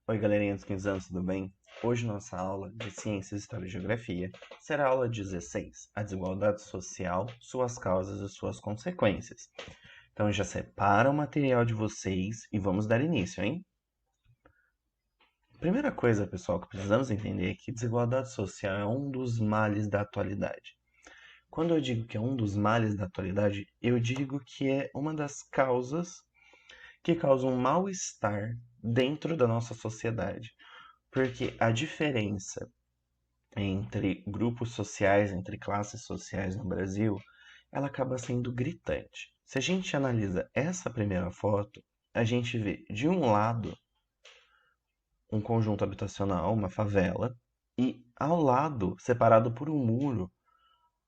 Oi, galerinha dos 15 anos, tudo bem? Hoje nossa aula de Ciências, História e Geografia será a aula 16, a desigualdade social, suas causas e suas consequências. Então já separa o material de vocês e vamos dar início, hein? Primeira coisa, pessoal, que precisamos entender é que desigualdade social é um dos males da atualidade. Quando eu digo que é um dos males da atualidade, eu digo que é uma das causas que causam um mal-estar dentro da nossa sociedade. Porque a diferença entre grupos sociais, entre classes sociais no Brasil, ela acaba sendo gritante. Se a gente analisa essa primeira foto, a gente vê de um lado um conjunto habitacional, uma favela, e ao lado, separado por um muro,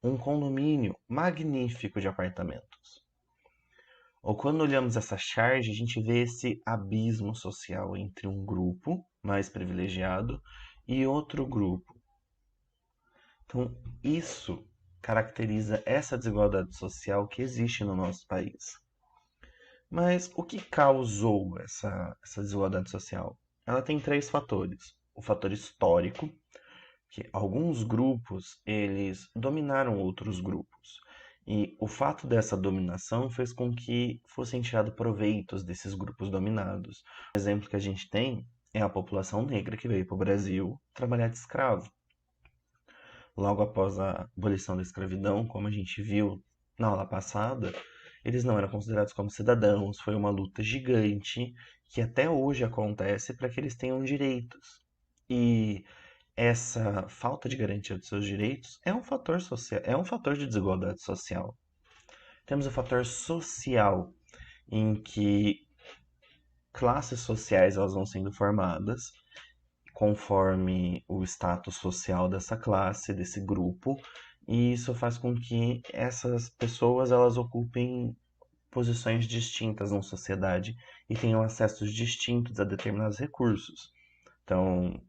um condomínio magnífico de apartamentos. Ou quando olhamos essa charge, a gente vê esse abismo social entre um grupo mais privilegiado e outro grupo. Então, isso caracteriza essa desigualdade social que existe no nosso país. Mas o que causou essa desigualdade social? Ela tem três fatores. O fator histórico, que alguns grupos eles dominaram outros grupos. E o fato dessa dominação fez com que fossem tirados proveitos desses grupos dominados. O exemplo que a gente tem é a população negra que veio para o Brasil trabalhar de escravo. Logo após a abolição da escravidão, como a gente viu na aula passada, eles não eram considerados como cidadãos. Foi uma luta gigante que até hoje acontece para que eles tenham direitos. E essa falta de garantia dos seus direitos é um fator social, é um fator de desigualdade social. Temos o fator social, em que classes sociais elas vão sendo formadas conforme o status social dessa classe, desse grupo, e isso faz com que essas pessoas elas ocupem posições distintas na sociedade e tenham acessos distintos a determinados recursos. Então,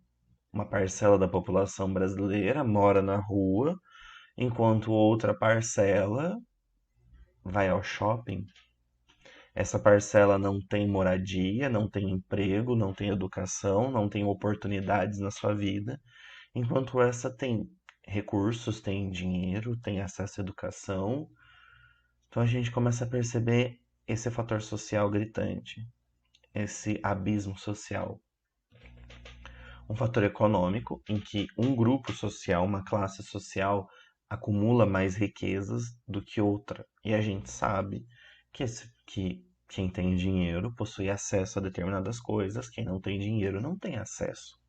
uma parcela da população brasileira mora na rua, enquanto outra parcela vai ao shopping. Essa parcela não tem moradia, não tem emprego, não tem educação, não tem oportunidades na sua vida, enquanto essa tem recursos, tem dinheiro, tem acesso à educação. Então a gente começa a perceber esse fator social gritante, esse abismo social. Um fator econômico, em que um grupo social, uma classe social, acumula mais riquezas do que outra. E a gente sabe que quem tem dinheiro possui acesso a determinadas coisas, quem não tem dinheiro não tem acesso.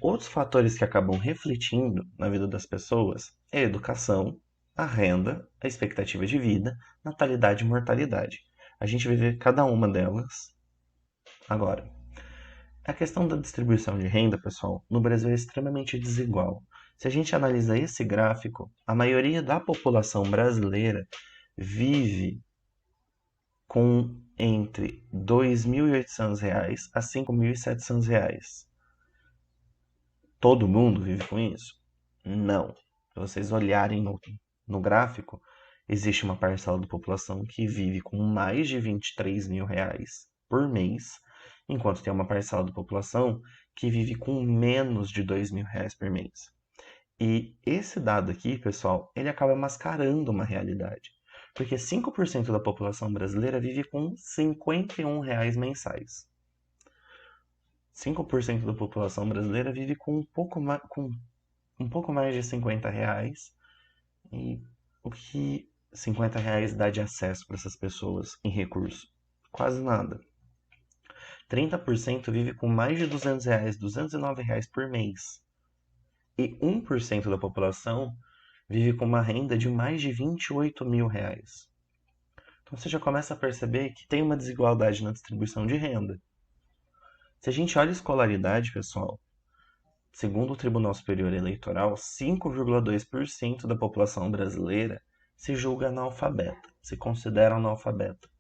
Outros fatores que acabam refletindo na vida das pessoas é a educação, a renda, a expectativa de vida, natalidade e mortalidade. A gente vai ver cada uma delas agora. A questão da distribuição de renda, pessoal, no Brasil é extremamente desigual. Se a gente analisa esse gráfico, a maioria da população brasileira vive com entre R$ 2.800 a R$ 5.700. Todo mundo vive com isso? Não. Se vocês olharem no gráfico, existe uma parcela da população que vive com mais de R$ 23.000 por mês, enquanto tem uma parcela da população que vive com menos de R$ 2.000 por mês. E esse dado aqui, pessoal, ele acaba mascarando uma realidade. Porque 5% da população brasileira vive com R$ 51 mensais. 5% da população brasileira vive com um pouco mais de R$ 50. E o que R$ 50 dá de acesso para essas pessoas em recurso? Quase nada. 30% vive com mais de R$ 200, R$ 209 por mês. E 1% da população vive com uma renda de mais de R$ 28.000. Então você já começa a perceber que tem uma desigualdade na distribuição de renda. Se a gente olha a escolaridade, pessoal, segundo o Tribunal Superior Eleitoral, 5,2% da população brasileira se julga analfabeta, se considera analfabeta.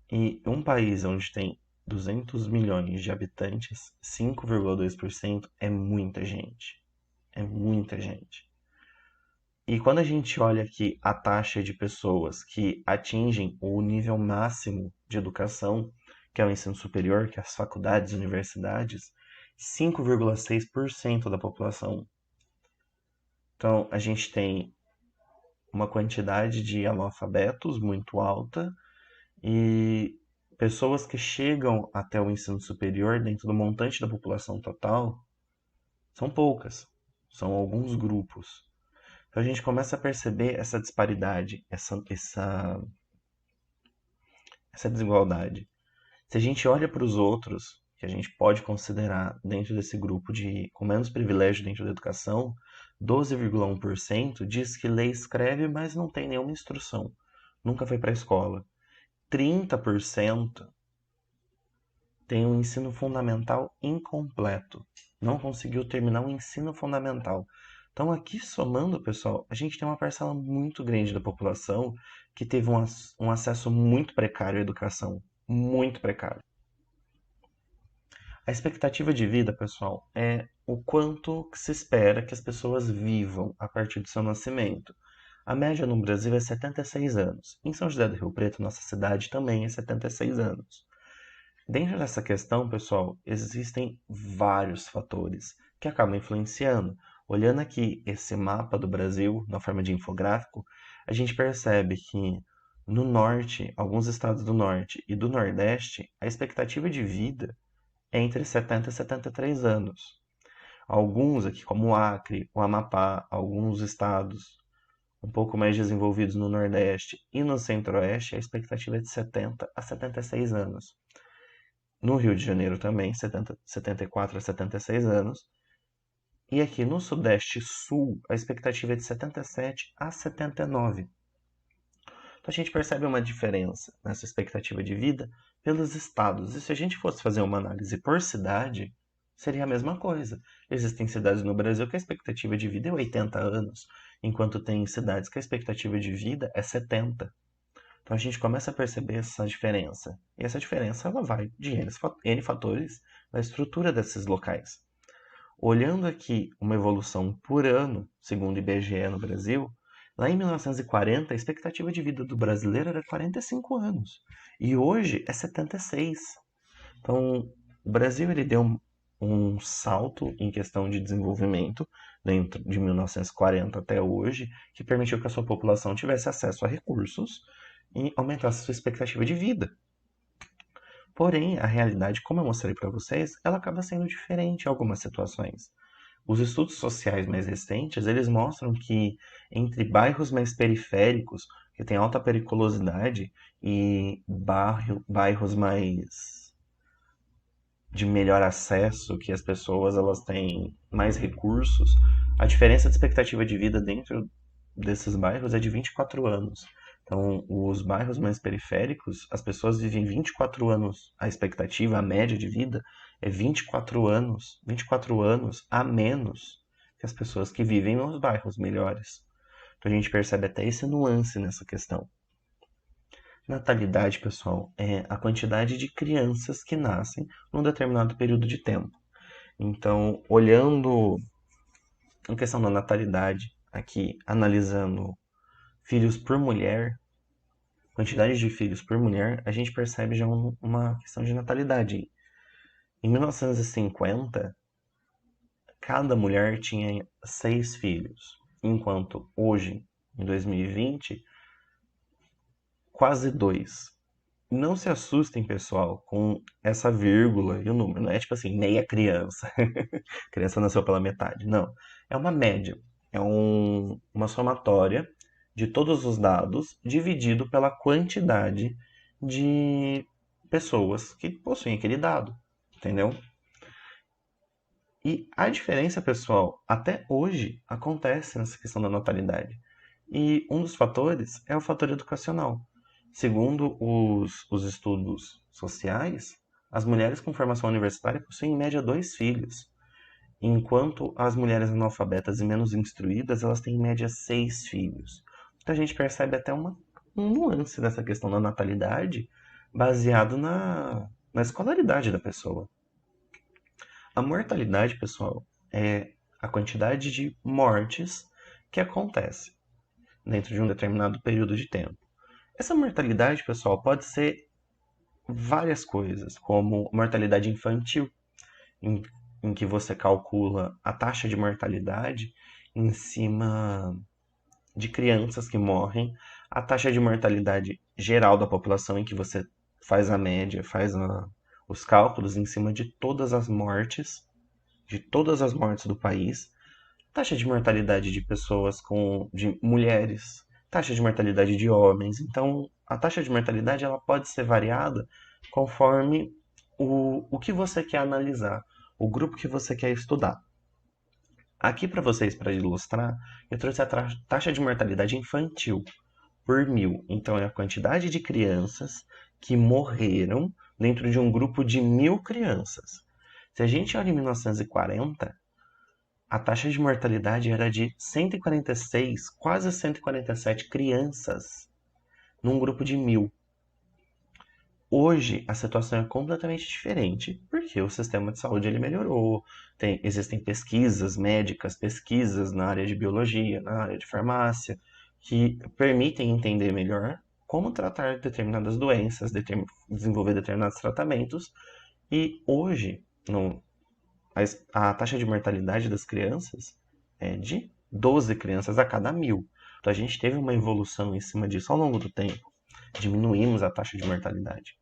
E um país onde tem 200 milhões de habitantes, 5,2% é muita gente. É muita gente. E quando a gente olha aqui a taxa de pessoas que atingem o nível máximo de educação, que é o ensino superior, que é as faculdades, universidades, 5,6% da população. Então, a gente tem uma quantidade de analfabetos muito alta e pessoas que chegam até o ensino superior dentro do montante da população total são poucas, são alguns grupos. Então a gente começa a perceber essa disparidade, essa desigualdade. Se a gente olha para os outros, que a gente pode considerar dentro desse grupo com menos privilégio dentro da educação, 12,1% diz que lê e escreve, mas não tem nenhuma instrução. Nunca foi para a escola. 30% tem um ensino fundamental incompleto. Não conseguiu terminar o ensino fundamental. Então, aqui somando, pessoal, a gente tem uma parcela muito grande da população que teve um acesso muito precário à educação. Muito precário. A expectativa de vida, pessoal, é o quanto que se espera que as pessoas vivam a partir do seu nascimento. A média no Brasil é 76 anos. Em São José do Rio Preto, nossa cidade, também é 76 anos. Dentro dessa questão, pessoal, existem vários fatores que acabam influenciando. Olhando aqui esse mapa do Brasil, na forma de infográfico, a gente percebe que no norte, alguns estados do norte e do nordeste, a expectativa de vida é entre 70 e 73 anos. Alguns aqui, como o Acre, o Amapá, alguns estados um pouco mais desenvolvidos no nordeste e no centro-oeste, a expectativa é de 70 a 76 anos. No Rio de Janeiro também, 74 a 76 anos. E aqui no Sudeste Sul, a expectativa é de 77 a 79. Então a gente percebe uma diferença nessa expectativa de vida pelos estados. E se a gente fosse fazer uma análise por cidade, seria a mesma coisa. Existem cidades no Brasil que a expectativa de vida é 80 anos, enquanto tem cidades que a expectativa de vida é 70. Então a gente começa a perceber essa diferença. E essa diferença ela vai de N fatores da estrutura desses locais. Olhando aqui uma evolução por ano, segundo o IBGE no Brasil, lá em 1940 a expectativa de vida do brasileiro era 45 anos e hoje é 76. Então o Brasil ele deu um salto em questão de desenvolvimento dentro de 1940 até hoje, que permitiu que a sua população tivesse acesso a recursos e aumentasse a sua expectativa de vida. Porém, a realidade, como eu mostrei para vocês, ela acaba sendo diferente em algumas situações. Os estudos sociais mais recentes, eles mostram que entre bairros mais periféricos, que têm alta periculosidade, e bairros mais de melhor acesso, que as pessoas elas têm mais recursos, a diferença de expectativa de vida dentro desses bairros é de 24 anos. Então, os bairros mais periféricos, as pessoas vivem 24 anos, a expectativa, a média de vida é 24 anos a menos que as pessoas que vivem nos bairros melhores. Então a gente percebe até esse nuance nessa questão. Natalidade, pessoal, é a quantidade de crianças que nascem num determinado período de tempo. Então, olhando em questão da natalidade, aqui analisando filhos por mulher, quantidade de filhos por mulher, a gente percebe já uma questão de natalidade. Em 1950, cada mulher tinha 6 filhos, enquanto hoje, em 2020, quase 2. Não se assustem, pessoal, com essa vírgula e o número. Não é tipo assim, meia criança. A criança nasceu pela metade. Não. É uma média. É uma somatória de todos os dados dividido pela quantidade de pessoas que possuem aquele dado. Entendeu? E a diferença, pessoal, até hoje acontece nessa questão da natalidade. E um dos fatores é o fator educacional. Segundo os estudos sociais, as mulheres com formação universitária possuem em média 2 filhos, enquanto as mulheres analfabetas e menos instruídas, elas têm em média 6 filhos. Então a gente percebe até um nuance dessa questão da natalidade baseado na escolaridade da pessoa. A mortalidade, pessoal, é a quantidade de mortes que acontece dentro de um determinado período de tempo. Essa mortalidade, pessoal, pode ser várias coisas, como mortalidade infantil, em, em que você calcula a taxa de mortalidade em cima de crianças que morrem, a taxa de mortalidade geral da população, em que você faz a média, os cálculos em cima de todas as mortes do país, taxa de mortalidade de pessoas de mulheres, taxa de mortalidade de homens. Então, a taxa de mortalidade ela pode ser variada conforme o que você quer analisar, o grupo que você quer estudar. Aqui para vocês, para ilustrar, eu trouxe a taxa de mortalidade infantil por 1.000. Então, é a quantidade de crianças que morreram dentro de um grupo de 1.000 crianças. Se a gente olha em 1940, a taxa de mortalidade era de 146, quase 147 crianças num grupo de 1.000. Hoje a situação é completamente diferente, porque o sistema de saúde ele melhorou, existem pesquisas médicas, pesquisas na área de biologia, na área de farmácia, que permitem entender melhor como tratar determinadas doenças, desenvolver determinados tratamentos, e hoje a taxa de mortalidade das crianças é de 12 crianças a cada 1.000. Então a gente teve uma evolução em cima disso ao longo do tempo. Diminuímos a taxa de mortalidade.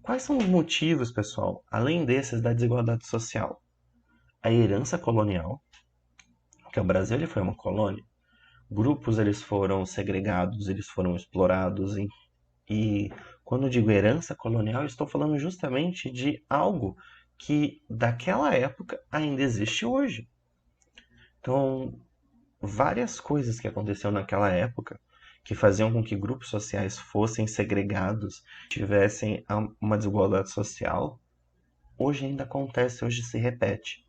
Quais são os motivos, pessoal, além desses, da desigualdade social? A herança colonial, que o Brasil ele foi uma colônia, grupos eles foram segregados, eles foram explorados, e quando eu digo herança colonial, eu estou falando justamente de algo que daquela época ainda existe hoje. Então, várias coisas que aconteceram naquela época que faziam com que grupos sociais fossem segregados, tivessem uma desigualdade social, hoje ainda acontece, hoje se repete.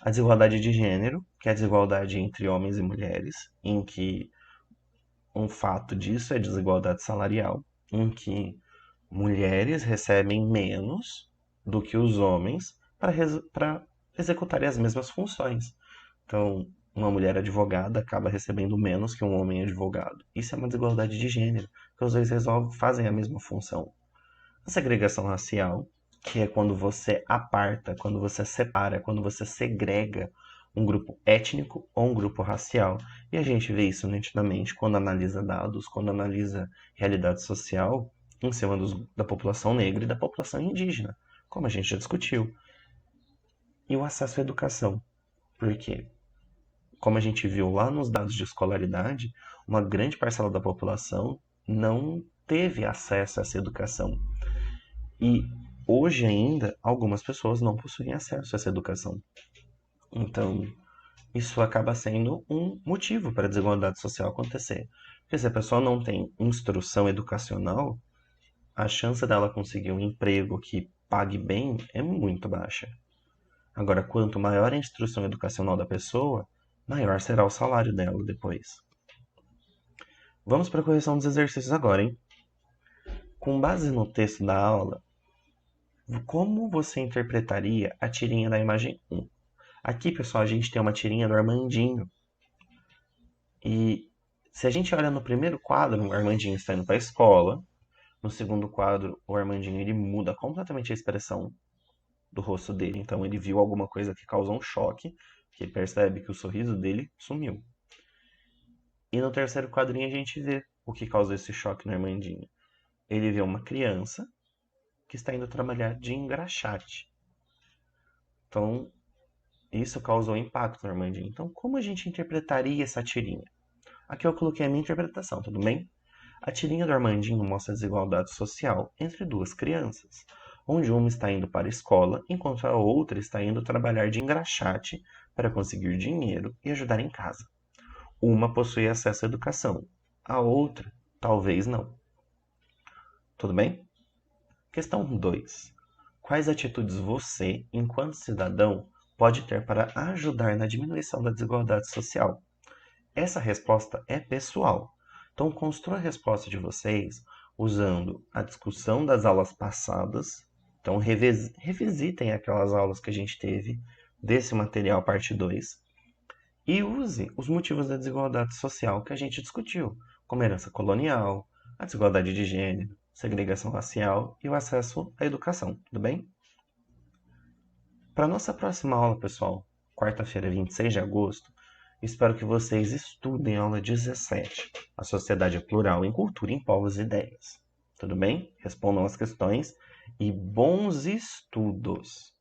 A desigualdade de gênero, que é a desigualdade entre homens e mulheres, em que um fato disso é a desigualdade salarial, em que mulheres recebem menos do que os homens para executarem as mesmas funções. Então, uma mulher advogada acaba recebendo menos que um homem advogado. Isso é uma desigualdade de gênero, porque os dois fazem a mesma função. A segregação racial, que é quando você aparta, quando você separa, quando você segrega um grupo étnico ou um grupo racial. E a gente vê isso nitidamente quando analisa dados, quando analisa realidade social em cima da população negra e da população indígena, como a gente já discutiu. E o acesso à educação. Por quê? Como a gente viu lá nos dados de escolaridade, uma grande parcela da população não teve acesso a essa educação. E hoje ainda, algumas pessoas não possuem acesso a essa educação. Então, isso acaba sendo um motivo para a desigualdade social acontecer. Porque se a pessoa não tem instrução educacional, a chance dela conseguir um emprego que pague bem é muito baixa. Agora, quanto maior a instrução educacional da pessoa, maior será o salário dela depois. Vamos para a correção dos exercícios agora, hein? Com base no texto da aula, como você interpretaria a tirinha da imagem 1? Aqui, pessoal, a gente tem uma tirinha do Armandinho. E se a gente olha no primeiro quadro, o Armandinho está indo para a escola. No segundo quadro, o Armandinho ele muda completamente a expressão do rosto dele. Então ele viu alguma coisa que causou um choque, que ele percebe que o sorriso dele sumiu. E no terceiro quadrinho a gente vê o que causou esse choque no Armandinho. Ele vê uma criança que está indo trabalhar de engraxate. Então, isso causou impacto no Armandinho. Então, como a gente interpretaria essa tirinha? Aqui eu coloquei a minha interpretação, tudo bem? A tirinha do Armandinho mostra a desigualdade social entre duas crianças, onde uma está indo para a escola, enquanto a outra está indo trabalhar de engraxate para conseguir dinheiro e ajudar em casa. Uma possui acesso à educação, a outra talvez não. Tudo bem? Questão 2. Quais atitudes você, enquanto cidadão, pode ter para ajudar na diminuição da desigualdade social? Essa resposta é pessoal. Então, construa a resposta de vocês usando a discussão das aulas passadas. Então, revisitem aquelas aulas que a gente teve desse material parte 2. E use os motivos da desigualdade social que a gente discutiu, como herança colonial, a desigualdade de gênero, segregação racial e o acesso à educação, tudo bem? Para nossa próxima aula, pessoal, quarta-feira, 26 de agosto, espero que vocês estudem a aula 17, a sociedade plural em cultura, em povos e ideias. Tudo bem? Respondam as questões e bons estudos!